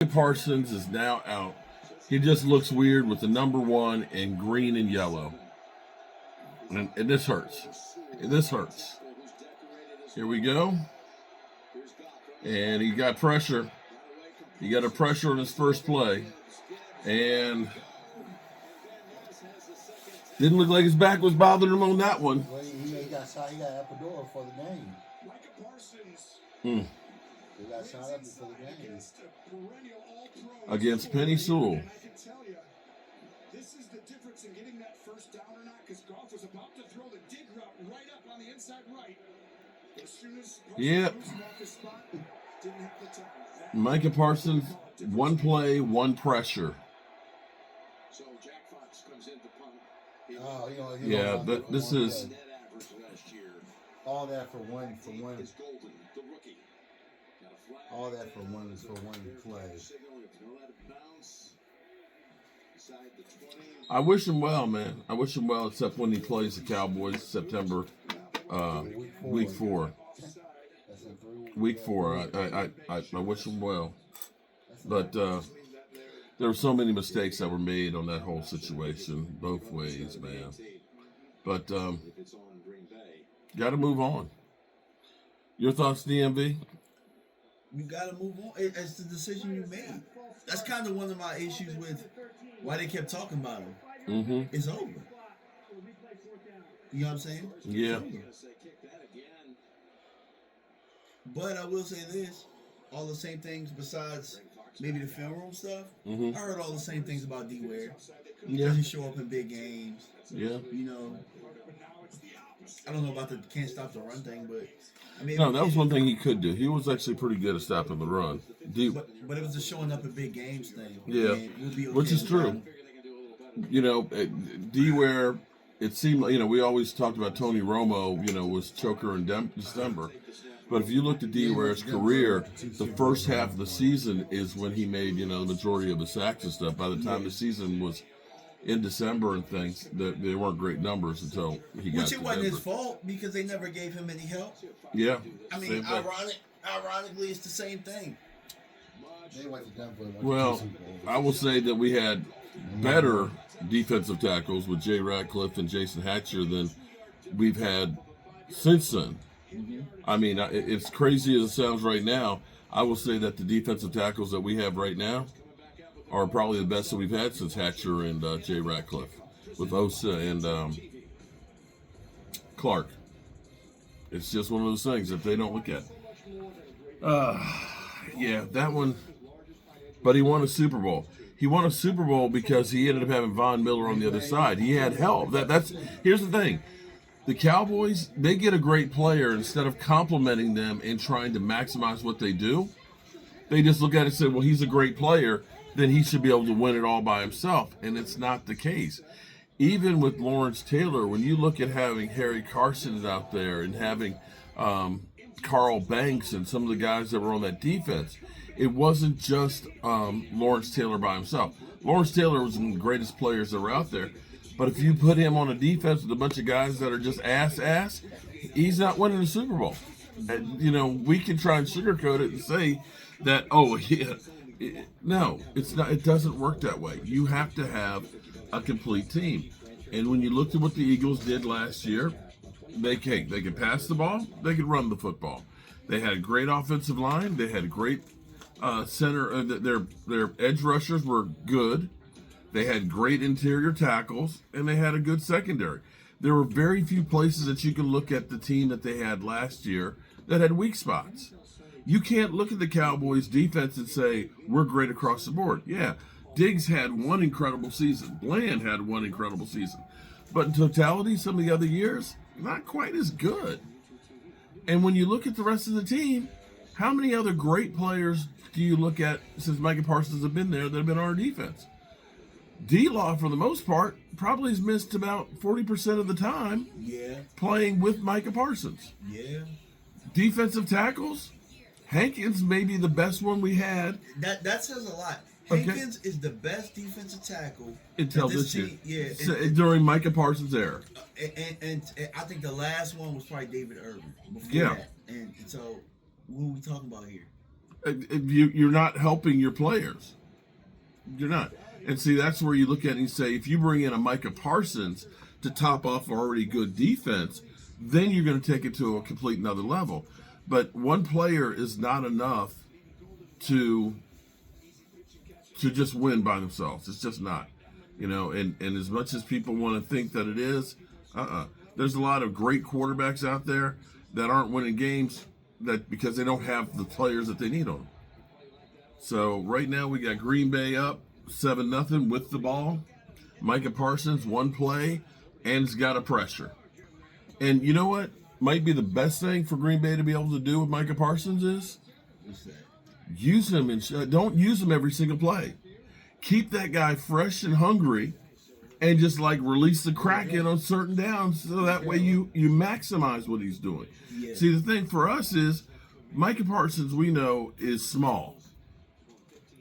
Parsons is now out. He just looks weird with the number 1 in green and yellow. And this hurts. This hurts. Here we go. And he got pressure. He got a pressure on his first play. And didn't look like his back was bothering him on that one. Well, he got Ecuador for the game. He got signed up for the game. Against Penny Sewell. This is the difference in getting that first down or not, because Goff was about to throw the dig route right up on the inside right. As soon as Yep. off his spot, didn't have the time. Micah Parsons, 1 play, 1 pressure. So Jack Fox comes in to punt. Oh, Yeah, but this is Net average last year all that for one. is Golden, the rookie. Got a flag. All that for one play. Signal, if you let it bounce inside the 20. I wish him well, man. I wish him well, except when he plays the Cowboys September week 4. Week 4. I wish him well. But there were so many mistakes that were made on that whole situation, both ways, man. But got to move on. Your thoughts, DMV? You gotta move on. It's the decision you made. That's kind of one of my issues with why they kept talking about him. Mm-hmm. It's over. You know what I'm saying? Yeah. But I will say this: all the same things besides maybe the film room stuff. Mm-hmm. I heard all the same things about D-Ware. He Yeah. doesn't show up in big games. Yeah. You know, I don't know about the can't stop the run thing, but I mean, No, that was one thing he could do. He was actually pretty good at stopping the run. But it was the showing up in big games thing. Yeah. And we'll be okay Which is with true. that. You know, D-Ware, it seemed like, we always talked about Tony Romo, was choker in December. But if you looked at D-Ware's career, the first half of the season is when he made, the majority of the sacks and stuff. By the time the season was in December and things, they weren't great numbers until he got Which to it wasn't Denver. his fault because they never gave him any help. Yeah. I mean, same thing. ironically, it's the same thing. They went to Denver. Well, I will say that we had better defensive tackles with Jay Ratcliffe and Jason Hatcher than we've had since then. I mean, it's crazy as it sounds right now. I will say that the defensive tackles that we have right now are probably the best that we've had since Hatcher and Jay Ratcliffe, with Osa and Clark. It's just one of those things that they don't look at. Yeah, that one. But he won a Super Bowl. He won a Super Bowl because he ended up having Von Miller on the other side. He had help. Here's the thing. The Cowboys, they get a great player, instead of complimenting them and trying to maximize what they do, they just look at it and say, well, he's a great player, then he should be able to win it all by himself. And it's not the case. Even with Lawrence Taylor, when you look at having Harry Carson out there and having Carl Banks and some of the guys that were on that defense, it wasn't just Lawrence Taylor by himself. Lawrence Taylor was one of the greatest players that were out there. But if you put him on a defense with a bunch of guys that are just ass, he's not winning the Super Bowl. And, we can try and sugarcoat it and say that, no, it's not. It doesn't work that way. You have to have a complete team. And when you looked at what the Eagles did last year, they could pass the ball, they could run the football. They had a great offensive line. They had a great center. Their edge rushers were good. They had great interior tackles, and they had a good secondary. There were very few places that you could look at the team that they had last year that had weak spots. You can't look at the Cowboys' defense and say, we're great across the board. Yeah, Diggs had one incredible season. Bland had one incredible season. But in totality, some of the other years, not quite as good. And when you look at the rest of the team, how many other great players do you look at since Micah Parsons have been there that have been on our defense? D-Law, for the most part, probably has missed about 40% of the time playing with Micah Parsons. Yeah. Defensive tackles, Hankins may be the best one we had. That says a lot. Okay. Hankins is the best defensive tackle Until that this year. team, yeah. During Micah Parsons' era. And I think the last one was probably David Irvin. Before Yeah. that. And so, what are we talking about here? You're not helping your players. You're not. And see, that's where you look at it and you say, if you bring in a Micah Parsons to top off already good defense, then you're going to take it to a complete another level. But one player is not enough to just win by themselves. It's just not. And as much as people want to think that it is, there's a lot of great quarterbacks out there that aren't winning games because they don't have the players that they need on them. So right now we got Green Bay up 7-0 with the ball. Micah Parsons, one play, and it's got a pressure. And you know what might be the best thing for Green Bay to be able to do with Micah Parsons is use him and don't use him every single play. Keep that guy fresh and hungry, and just like release the Kraken on certain downs, so that way you maximize what he's doing. Yeah. See, the thing for us is Micah Parsons, we know, is small.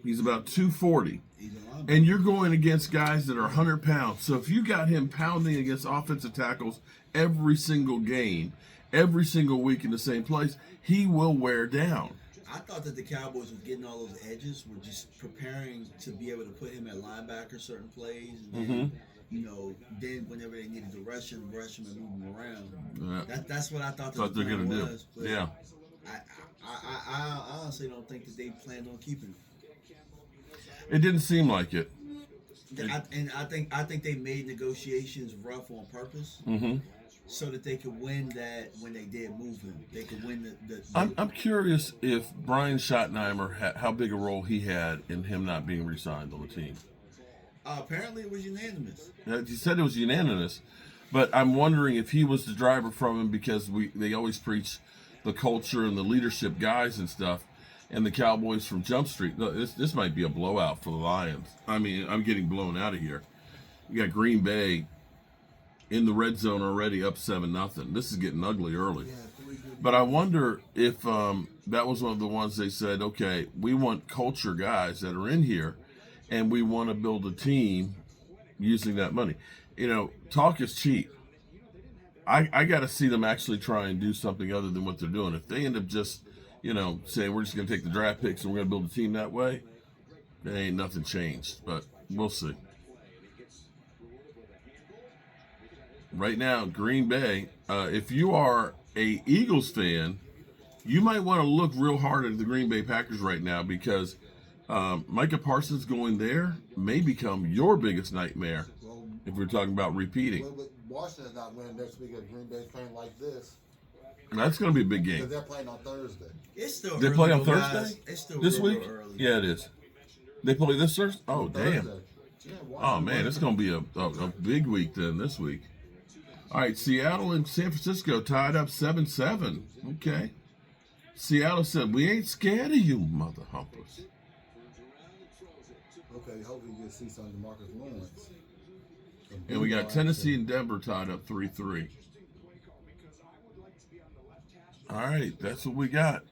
He's about 240. And you're going against guys that are 100 pounds. So if you got him pounding against offensive tackles every single game, every single week in the same place, he will wear down. I thought that the Cowboys were getting all those edges, were just preparing to be able to put him at linebacker certain plays. And then, then whenever they needed to rush him and move him around. Yeah. That's what I thought They're going to do. But Yeah. I honestly don't think that they planned on keeping him. It didn't seem like it. I think they made negotiations rough on purpose, so that they could win that when they did move him. They could win the I'm curious if Brian Schottenheimer how big a role he had in him not being re-signed on the team. Apparently, it was unanimous. He said it was unanimous, but I'm wondering if he was the driver from him, because they always preach the culture and the leadership guys and stuff. And the Cowboys from Jump Street. No, this might be a blowout for the Lions. I mean, I'm getting blown out of here. You got Green Bay in the red zone already, up 7-0. This is getting ugly early. But I wonder if that was one of the ones they said, okay, we want culture guys that are in here, and we want to build a team using that money. Talk is cheap. I got to see them actually try and do something other than what they're doing. If they end up just saying we're just going to take the draft picks and we're going to build a team that way, there ain't nothing changed, but we'll see. Right now, Green Bay, if you are a Eagles fan, you might want to look real hard at the Green Bay Packers right now, because Micah Parsons going there may become your biggest nightmare if we're talking about repeating. But Washington's not winning next week if Green Bay's playing like this. That's going to be a big game. Because they're playing on Thursday. It's still they early, play on though, Thursday? guys. It's still this real week? early. Yeah, it is. They play this Thursday? Oh, damn. Thursday. Yeah, Oh, man, it's going to be a big week then this week. All right, Seattle and San Francisco tied up 7-7. Okay. Seattle said, we ain't scared of you, mother humpers. Okay, hopefully you'll see some DeMarcus Lawrence. And we got Tennessee and Denver tied up 3-3. All right, that's what we got.